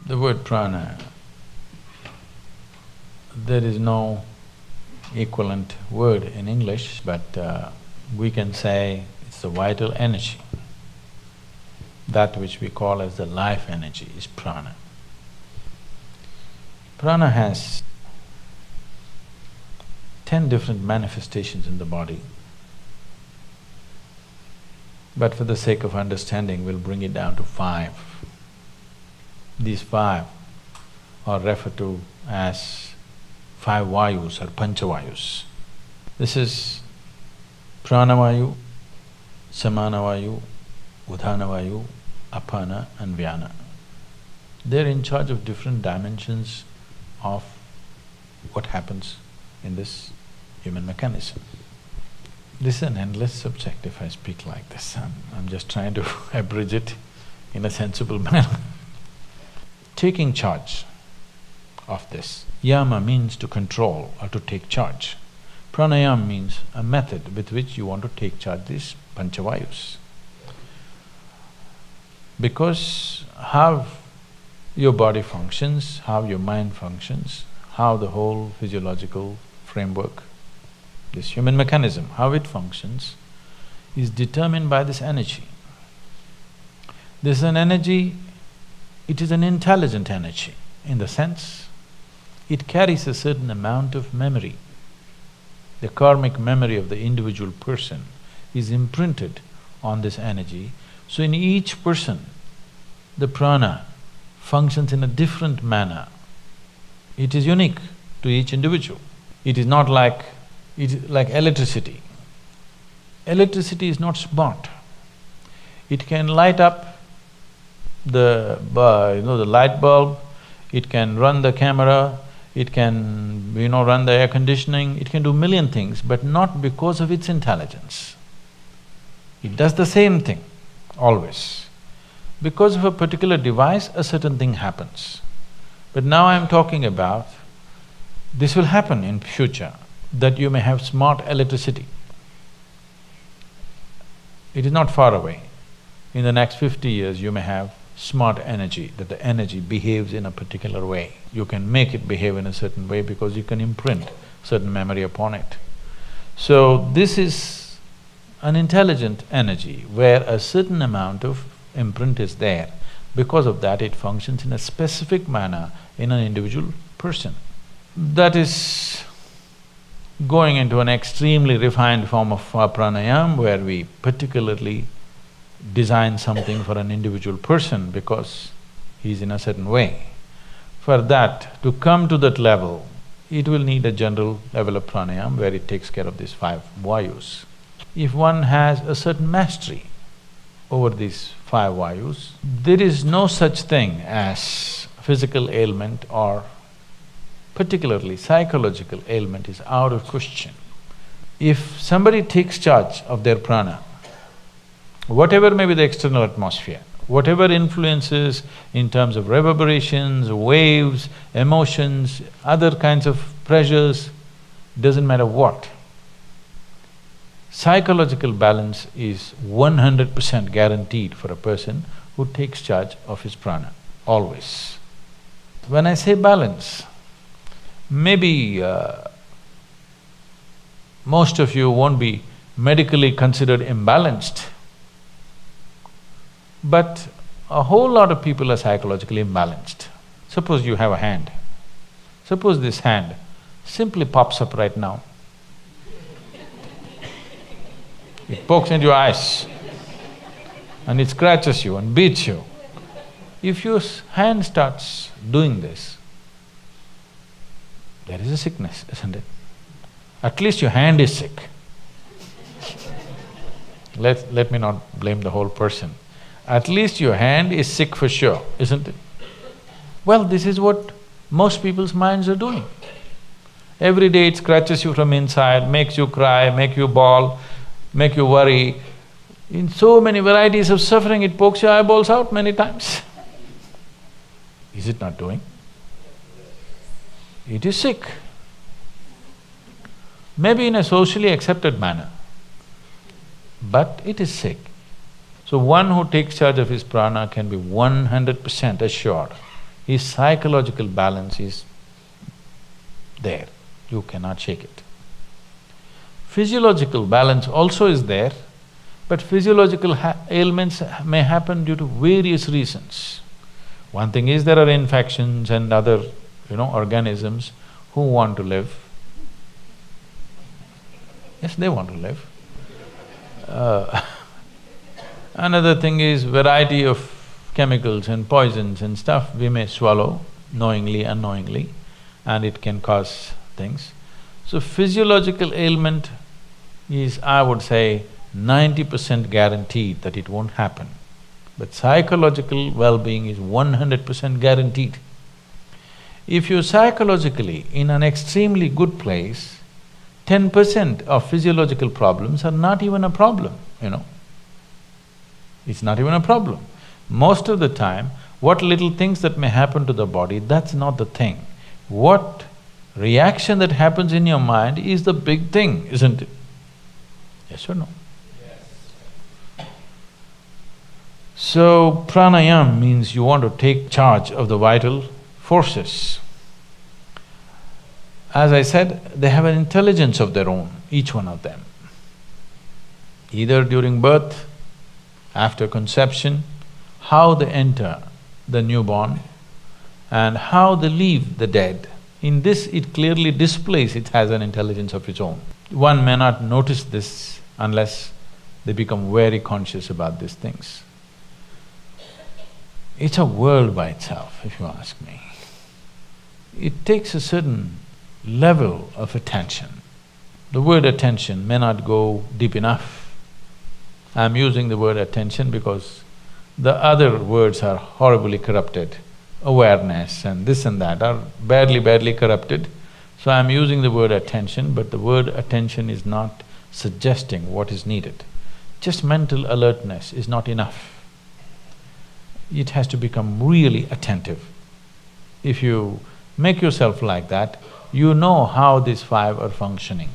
The word prana, there is no equivalent word in English, but we can say it's the vital energy. That which we call as the life energy is prana. Prana has 10 different manifestations in the body. But for the sake of understanding, we'll bring it down to 5. These 5 are referred to as 5 vayus or panchavayus. This is pranavayu, samanavayu, udhanavayu, apana and vyana. They're in charge of different dimensions of what happens in this human mechanism. This is an endless subject if I speak like this. I'm just trying to abridge it in a sensible manner. Taking charge of this. Yama means to control or to take charge. Pranayama means a method with which you want to take charge these panchavayus. Because how your body functions, how your mind functions, how the whole physiological framework, this human mechanism, how it functions, is determined by this energy. This is an energy, it is an intelligent energy in the sense it carries a certain amount of memory. The karmic memory of the individual person is imprinted on this energy. So in each person, the prana functions in a different manner. It is unique to each individual. It is not like… it is like electricity. Electricity is not smart. It can light up the the light bulb, it can run the camera, it can, run the air conditioning, it can do million things, but not because of its intelligence. It does the same thing, always. Because of a particular device, a certain thing happens. But now I'm talking about, this will happen in future, that you may have smart electricity. It is not far away. In the next 50 years, you may have smart energy, that the energy behaves in a particular way. You can make it behave in a certain way because you can imprint certain memory upon it. So this is an intelligent energy where a certain amount of imprint is there. Because of that, it functions in a specific manner in an individual person. That is going into an extremely refined form of pranayama where we particularly design something for an individual person because he's in a certain way. For that, to come to that level, it will need a general level of pranayama where it takes care of these 5 vayus. If one has a certain mastery over these 5 vayus, there is no such thing as physical ailment or particularly psychological ailment is out of question. If somebody takes charge of their prana, whatever may be the external atmosphere, whatever influences in terms of reverberations, waves, emotions, other kinds of pressures, doesn't matter what, psychological balance is 100% guaranteed for a person who takes charge of his prana, always. When I say balance, maybe most of you won't be medically considered imbalanced, but a whole lot of people are psychologically imbalanced. Suppose you have a hand. Suppose this hand simply pops up right now. It pokes into your eyes and it scratches you and beats you. If your hand starts doing this, there is a sickness, isn't it? At least your hand is sick. Let me not blame the whole person. At least your hand is sick for sure, isn't it? Well, this is what most people's minds are doing. Every day it scratches you from inside, makes you cry, make you bawl, make you worry. In so many varieties of suffering, it pokes your eyeballs out many times. Is it not doing? It is sick. Maybe in a socially accepted manner, but it is sick. So one who takes charge of his prana can be 100% assured his psychological balance is there, you cannot shake it. Physiological balance also is there, but physiological ailments may happen due to various reasons. One thing is there are infections and other, organisms who want to live. Yes, they want to live. Another thing is variety of chemicals and poisons and stuff we may swallow knowingly, unknowingly, and it can cause things. So physiological ailment is, I would say, 90% guaranteed that it won't happen. But psychological well-being is 100% guaranteed. If you're psychologically in an extremely good place, 10% of physiological problems are not even a problem, It's not even a problem. Most of the time, what little things that may happen to the body, that's not the thing. What reaction that happens in your mind is the big thing, isn't it? Yes or no? Yes. So, pranayama means you want to take charge of the vital forces. As I said, they have an intelligence of their own, each one of them. Either during birth, after conception, how they enter the newborn and how they leave the dead. In this, it clearly displays it has an intelligence of its own. One may not notice this unless they become very conscious about these things. It's a world by itself, if you ask me. It takes a certain level of attention. The word attention may not go deep enough. I'm using the word attention because the other words are horribly corrupted. Awareness and this and that are badly corrupted. So I'm using the word attention, but the word attention is not suggesting what is needed. Just mental alertness is not enough. It has to become really attentive. If you make yourself like that, you know how these five are functioning.